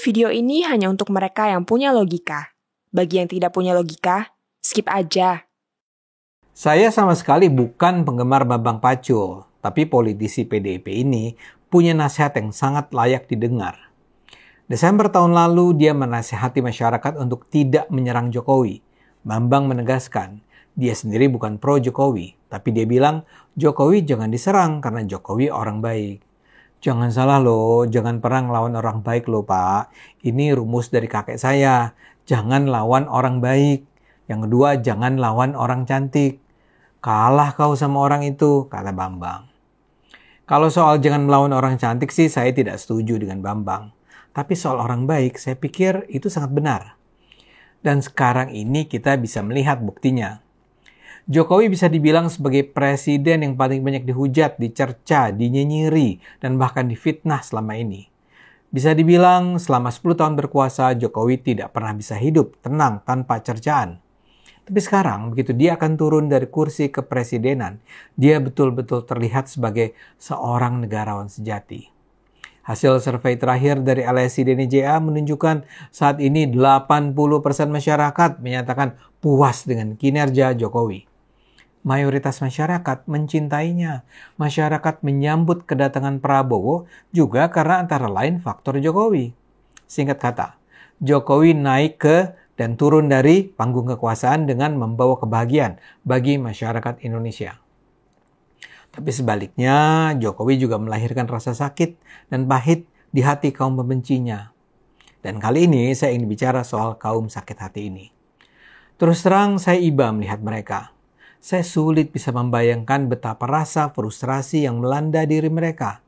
Video ini hanya untuk mereka yang punya logika. Bagi yang tidak punya logika, skip aja. Saya sama sekali bukan penggemar Bambang Pacul, tapi politisi PDIP ini punya nasihat yang sangat layak didengar. Desember tahun lalu dia menasihati masyarakat untuk tidak menyerang Jokowi. Bambang menegaskan, dia sendiri bukan pro Jokowi, tapi dia bilang Jokowi jangan diserang karena Jokowi orang baik. Jangan salah loh, jangan pernah ngelawan orang baik loh Pak. Ini rumus dari kakek saya. Jangan lawan orang baik. Yang kedua, jangan lawan orang cantik. Kalah kau sama orang itu, kata Bambang. Kalau soal jangan melawan orang cantik sih saya tidak setuju dengan Bambang. Tapi soal orang baik, saya pikir itu sangat benar. Dan sekarang ini kita bisa melihat buktinya. Jokowi bisa dibilang sebagai presiden yang paling banyak dihujat, dicerca, dinyinyiri, dan bahkan difitnah selama ini. Bisa dibilang selama 10 tahun berkuasa, Jokowi tidak pernah bisa hidup tenang tanpa cercaan. Tapi sekarang, begitu dia akan turun dari kursi kepresidenan, dia betul-betul terlihat sebagai seorang negarawan sejati. Hasil survei terakhir dari LSI DNJA menunjukkan saat ini 80% masyarakat menyatakan puas dengan kinerja Jokowi. Mayoritas masyarakat mencintainya. Masyarakat menyambut kedatangan Prabowo juga karena antara lain faktor Jokowi. Singkat kata, Jokowi naik ke dan turun dari panggung kekuasaan dengan membawa kebahagiaan bagi masyarakat Indonesia. Tapi sebaliknya, Jokowi juga melahirkan rasa sakit dan pahit di hati kaum pembencinya. Dan kali ini saya ingin bicara soal kaum sakit hati ini. Terus terang saya iba melihat mereka. Saya sulit bisa membayangkan betapa rasa frustrasi yang melanda diri mereka.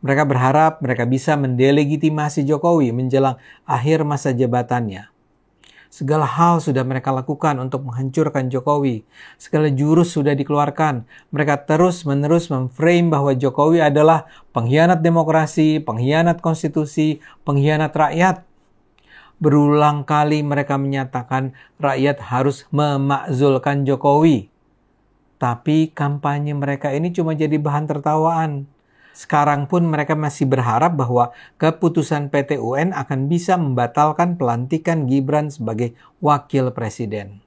Mereka berharap mereka bisa mendelegitimasi Jokowi menjelang akhir masa jabatannya. Segala hal sudah mereka lakukan untuk menghancurkan Jokowi. Segala jurus sudah dikeluarkan. Mereka terus-menerus memframe bahwa Jokowi adalah pengkhianat demokrasi, pengkhianat konstitusi, pengkhianat rakyat. Berulang kali mereka menyatakan rakyat harus memakzulkan Jokowi. Tapi kampanye mereka ini cuma jadi bahan tertawaan. Sekarang pun mereka masih berharap bahwa keputusan PT UN akan bisa membatalkan pelantikan Gibran sebagai wakil presiden.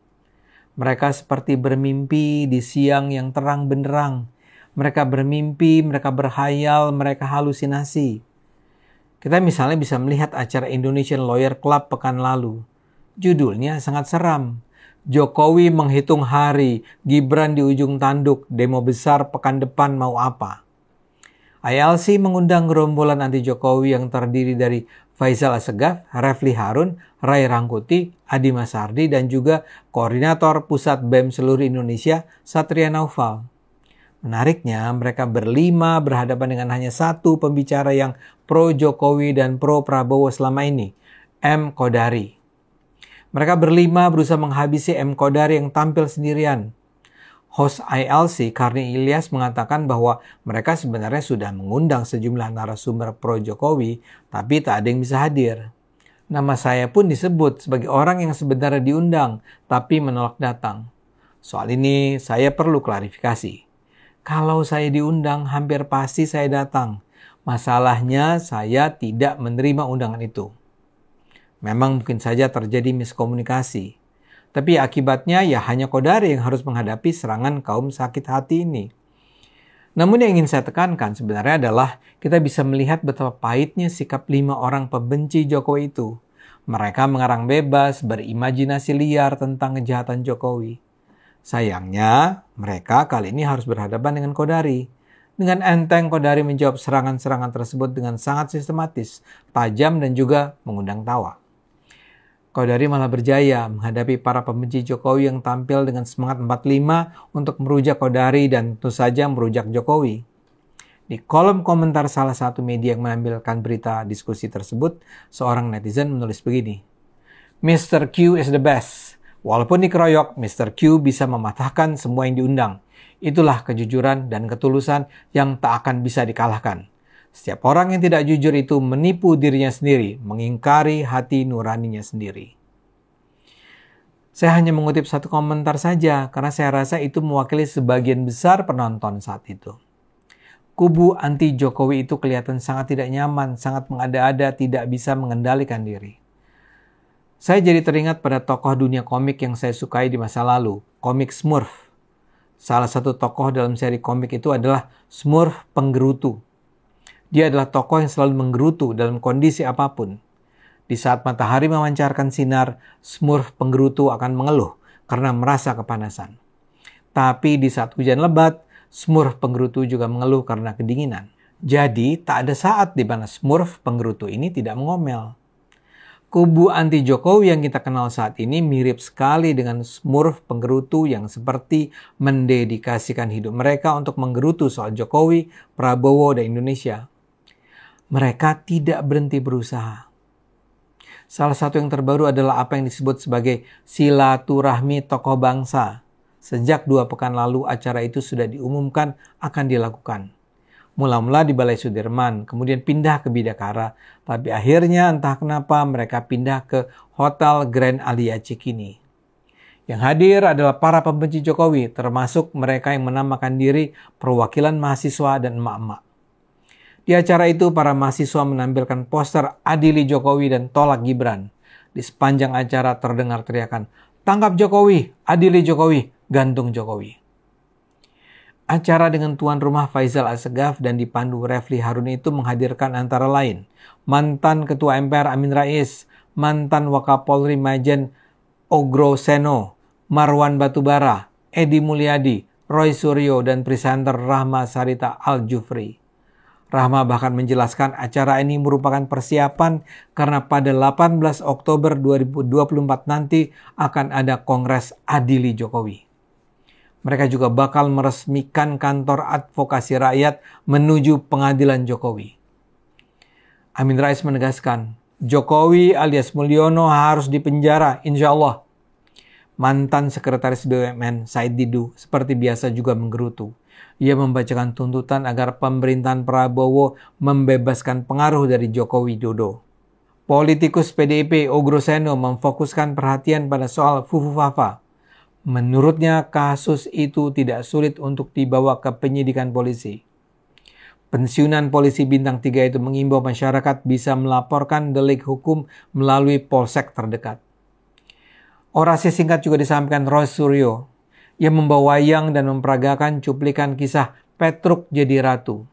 Mereka seperti bermimpi di siang yang terang benderang. Mereka bermimpi, mereka berhayal, mereka halusinasi. Kita misalnya bisa melihat acara Indonesian Lawyer Club pekan lalu. Judulnya sangat seram. Jokowi menghitung hari, Gibran di ujung tanduk, demo besar pekan depan mau apa. ILC mengundang gerombolan anti Jokowi yang terdiri dari Faisal Assegaf, Refli Harun, Ray Rangkuti, Adi Masardi, dan juga Koordinator Pusat BEM seluruh Indonesia, Satria Naufal. Menariknya, mereka berlima berhadapan dengan hanya satu pembicara yang pro Jokowi dan pro Prabowo selama ini, M. Kodari. Mereka berlima berusaha menghabisi M. Kodari yang tampil sendirian. Host ILC, Karni Ilyas, mengatakan bahwa mereka sebenarnya sudah mengundang sejumlah narasumber pro-Jokowi, tapi tak ada yang bisa hadir. Nama saya pun disebut sebagai orang yang sebenarnya diundang, tapi menolak datang. Soal ini saya perlu klarifikasi. Kalau saya diundang, hampir pasti saya datang. Masalahnya saya tidak menerima undangan itu. Memang mungkin saja terjadi miskomunikasi. Tapi akibatnya ya hanya Kodari yang harus menghadapi serangan kaum sakit hati ini. Namun yang ingin saya tekankan sebenarnya adalah kita bisa melihat betapa pahitnya sikap 5 orang pembenci Jokowi itu. Mereka mengarang bebas, berimajinasi liar tentang kejahatan Jokowi. Sayangnya, mereka kali ini harus berhadapan dengan Kodari. Dengan enteng Kodari menjawab serangan-serangan tersebut dengan sangat sistematis, tajam dan juga mengundang tawa. Kodari malah berjaya menghadapi para pembenci Jokowi yang tampil dengan semangat 45 untuk merujak Kodari dan tentu saja merujak Jokowi. Di kolom komentar salah satu media yang menampilkan berita diskusi tersebut, seorang netizen menulis begini. Mr. Q is the best. Walaupun dikeroyok, Mr. Q bisa mematahkan semua yang diundang. Itulah kejujuran dan ketulusan yang tak akan bisa dikalahkan. Setiap orang yang tidak jujur itu menipu dirinya sendiri, mengingkari hati nuraninya sendiri. Saya hanya mengutip satu komentar saja, karena saya rasa itu mewakili sebagian besar penonton saat itu. kubu anti Jokowi itu kelihatan sangat tidak nyaman, sangat mengada-ada, tidak bisa mengendalikan diri. Saya jadi teringat pada tokoh dunia komik yang saya sukai di masa lalu, komik Smurf. Salah satu tokoh dalam seri komik itu adalah Smurf Penggerutu. Dia adalah tokoh yang selalu menggerutu dalam kondisi apapun. Di saat matahari memancarkan sinar, Smurf Penggerutu akan mengeluh karena merasa kepanasan. Tapi di saat hujan lebat, Smurf Penggerutu juga mengeluh karena kedinginan. Jadi, tak ada saat di mana Smurf Penggerutu ini tidak mengomel. Kubu anti Jokowi yang kita kenal saat ini mirip sekali dengan Smurf Penggerutu yang seperti mendedikasikan hidup mereka untuk menggerutu soal Jokowi, Prabowo, dan Indonesia. Mereka tidak berhenti berusaha. Salah satu yang terbaru adalah apa yang disebut sebagai silaturahmi tokoh bangsa. Sejak 2 pekan lalu acara itu sudah diumumkan akan dilakukan. Mula-mula di Balai Sudirman, kemudian pindah ke Bidakara, tapi akhirnya entah kenapa mereka pindah ke Hotel Grand Alia Cikini. Yang hadir adalah para pembenci Jokowi, termasuk mereka yang menamakan diri perwakilan mahasiswa dan emak-emak. Di acara itu, para mahasiswa menampilkan poster Adili Jokowi dan Tolak Gibran. Di sepanjang acara terdengar teriakan, "Tangkap Jokowi, adili Jokowi, gantung Jokowi." Acara dengan tuan rumah Faisal Assegaf dan dipandu Refli Harun itu menghadirkan antara lain mantan Ketua MPR Amin Rais, mantan Wakapolri Majen Ogro Seno, Marwan Batubara, Edi Mulyadi, Roy Suryo, dan presenter Rahma Sarita Al-Jufri. Rahma bahkan menjelaskan acara ini merupakan persiapan karena pada 18 Oktober 2024 nanti akan ada Kongres Adili Jokowi. Mereka juga bakal meresmikan kantor advokasi rakyat menuju pengadilan Jokowi. Amin Rais menegaskan, Jokowi alias Mulyono harus dipenjara, insya Allah. Mantan Sekretaris BUMN Said Didu seperti biasa juga menggerutu. Ia membacakan tuntutan agar pemerintahan Prabowo membebaskan pengaruh dari Joko Widodo. Politikus PDIP Ogro Seno memfokuskan perhatian pada soal Fufu Fafa. Menurutnya kasus itu tidak sulit untuk dibawa ke penyidikan polisi. Pensiunan polisi bintang 3 itu mengimbau masyarakat bisa melaporkan delik hukum melalui polsek terdekat. Orasi singkat juga disampaikan Roy Suryo. Ia membawa wayang dan memperagakan cuplikan kisah Petruk jadi ratu.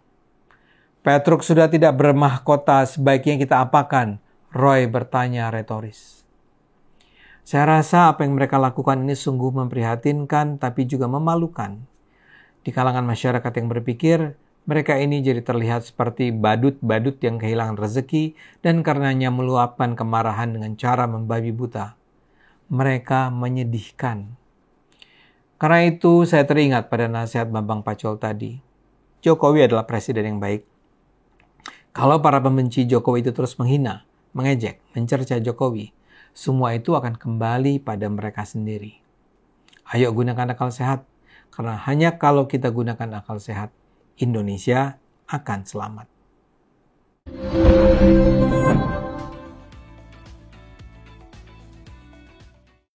Petruk sudah tidak bermahkota, sebaiknya kita apakan? Roy bertanya retoris. Saya rasa apa yang mereka lakukan ini sungguh memprihatinkan tapi juga memalukan. Di kalangan masyarakat yang berpikir, mereka ini jadi terlihat seperti badut-badut yang kehilangan rezeki dan karenanya meluapkan kemarahan dengan cara membabi buta. Mereka menyedihkan. Karena itu saya teringat pada nasihat Bambang Pacul tadi. Jokowi adalah presiden yang baik. Kalau para pembenci Jokowi itu terus menghina, mengejek, mencerca Jokowi, semua itu akan kembali pada mereka sendiri. Ayo gunakan akal sehat, karena hanya kalau kita gunakan akal sehat, Indonesia akan selamat.